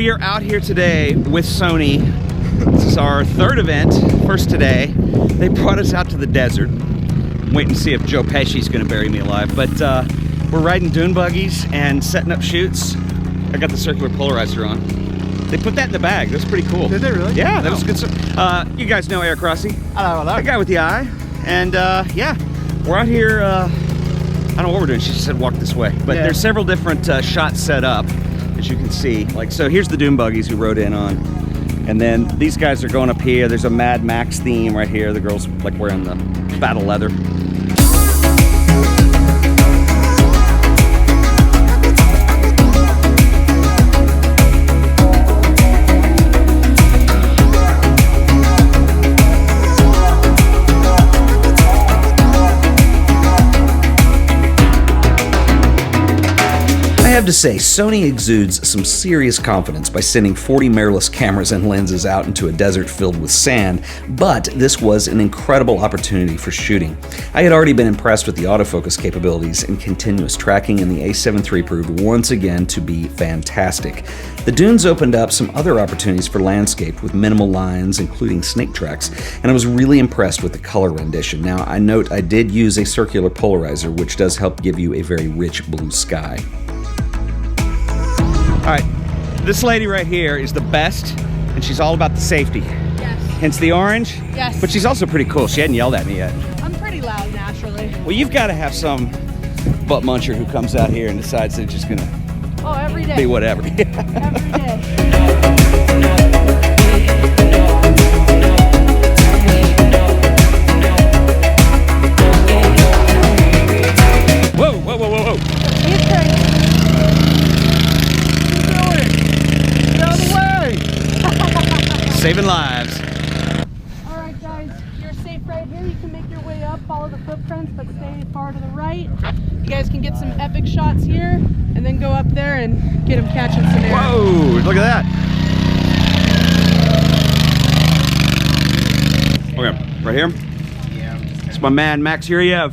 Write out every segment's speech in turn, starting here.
we are out here today with Sony. This is our third event, first today. They brought us out to the desert. I'm waiting to see if Joe Pesci's gonna bury me alive, but we're riding dune buggies and setting up shoots. I got the circular polarizer on. They put that in the bag. That's pretty cool. Did they really? Yeah, that was good stuff. You guys know Eric Rossi? Hello, hello. The guy with the eye. And yeah, we're out here, I don't know what we're doing. She just said walk this way. But there's several different shots set up, as you can see. Like, so here's the dune buggies we rode in on. And then these guys are going up here. There's a Mad Max theme right here. The girls like wearing the battle leather. I have to say, Sony exudes some serious confidence by sending 40 mirrorless cameras and lenses out into a desert filled with sand, but this was an incredible opportunity for shooting. I had already been impressed with the autofocus capabilities and continuous tracking, and the A7 III proved once again to be fantastic. The dunes opened up some other opportunities for landscape with minimal lines, including snake tracks, and I was really impressed with the color rendition. Now, I note I did use a circular polarizer, which does help give you a very rich blue sky. All right, this lady right here is the best, and she's all about the safety. Yes. Hence the orange. Yes. But she's also pretty cool. She hadn't yelled at me yet. I'm pretty loud naturally. Well, you've got to have some butt muncher who comes out here and decides they're just gonna every day. be whatever. Every day. Whoa, whoa, whoa, whoa, whoa. Saving lives. All right, guys, you're safe right here. You can make your way up, follow the footprints, but stay far to the right. You guys can get some epic shots here, and then go up there and get them catching some air. Whoa, look at that. Okay, right here. Yeah. It's my man, Max Yuriev.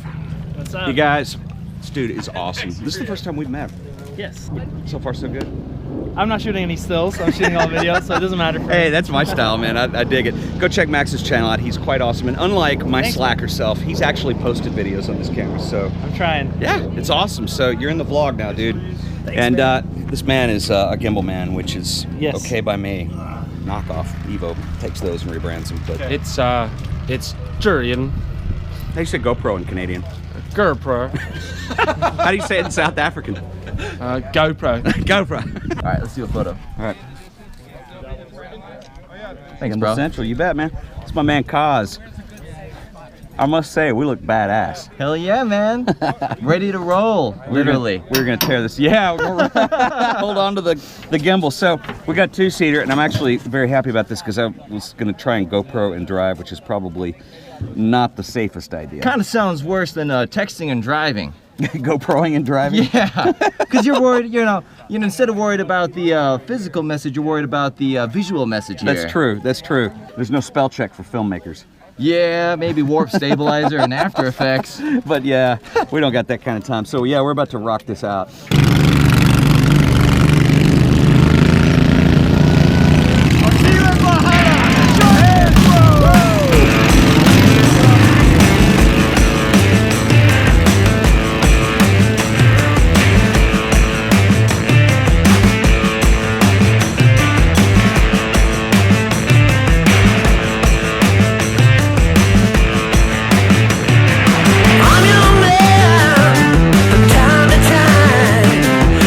What's up? You guys, this dude is awesome. This is the first time we've met. Yes. So far, so good. I'm not shooting any stills, I'm shooting all videos, so it doesn't matter for Hey, me. that's my style, man. I dig it. Go check Max's channel out. He's quite awesome. And unlike my slacker self, he's actually posted videos on this camera. So I'm trying. yeah, it's awesome. So you're in the vlog now, dude. Thanks, and man. this man is a gimbal man, which is Yes. okay by me. Knockoff. Evo takes those and rebrands them. But It's Jurian. how do you say GoPro in Canadian? GoPro. How do you say it in South African? GoPro. GoPro. All right, let's do a photo. All right. Thanks, Gimbal bro. Central, you bet, man. It's my man Kaz. I must say, we look badass. Hell yeah, man. Ready to roll, literally. We're gonna tear this. Yeah, hold on to the gimbal. So we got two-seater, and I'm actually very happy about this because I was gonna try and GoPro and drive, which is probably not the safest idea. Kind of sounds worse than texting and driving. GoProing and driving? Yeah, because you're worried, you know, instead of worried about the physical message, you're worried about the visual message here. That's true, that's true. There's no spell check for filmmakers. Yeah, maybe warp stabilizer and After Effects. But yeah, we don't got that kind of time. So yeah, we're about to rock this out. I'm your man from time to time.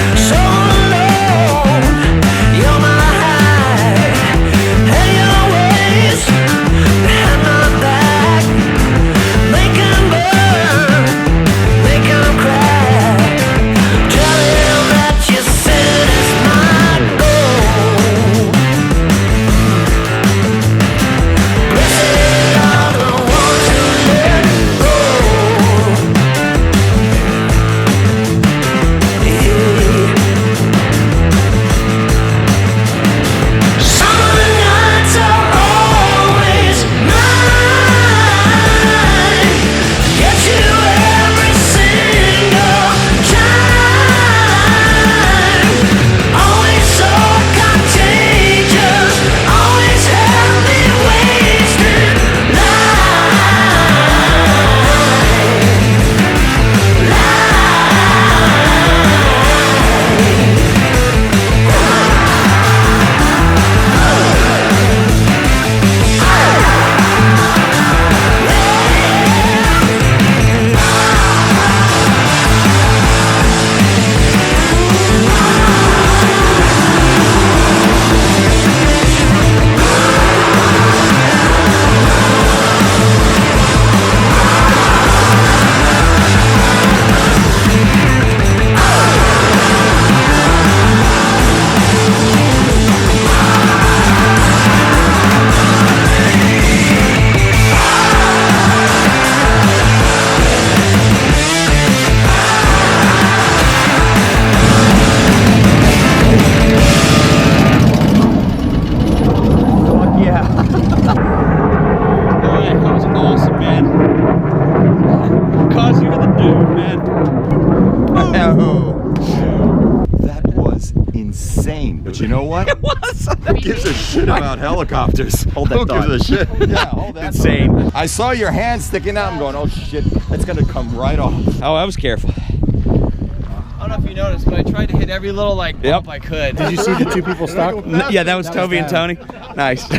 But you know what? It was. Who gives a shit about helicopters? Hold that Who thought. gives a shit? Yeah, hold that. Insane. thought. I saw your hand sticking out. I'm going, oh shit, it's gonna come right off. Oh, I was careful. I don't know if you noticed, but I tried to hit every little like bump I could. Did you see the two people stuck? Yeah, that was Toby and Tony. Nice. I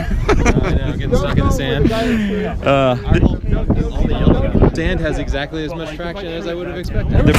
know, getting stuck in the sand. Sand has exactly as much traction as I would have expected.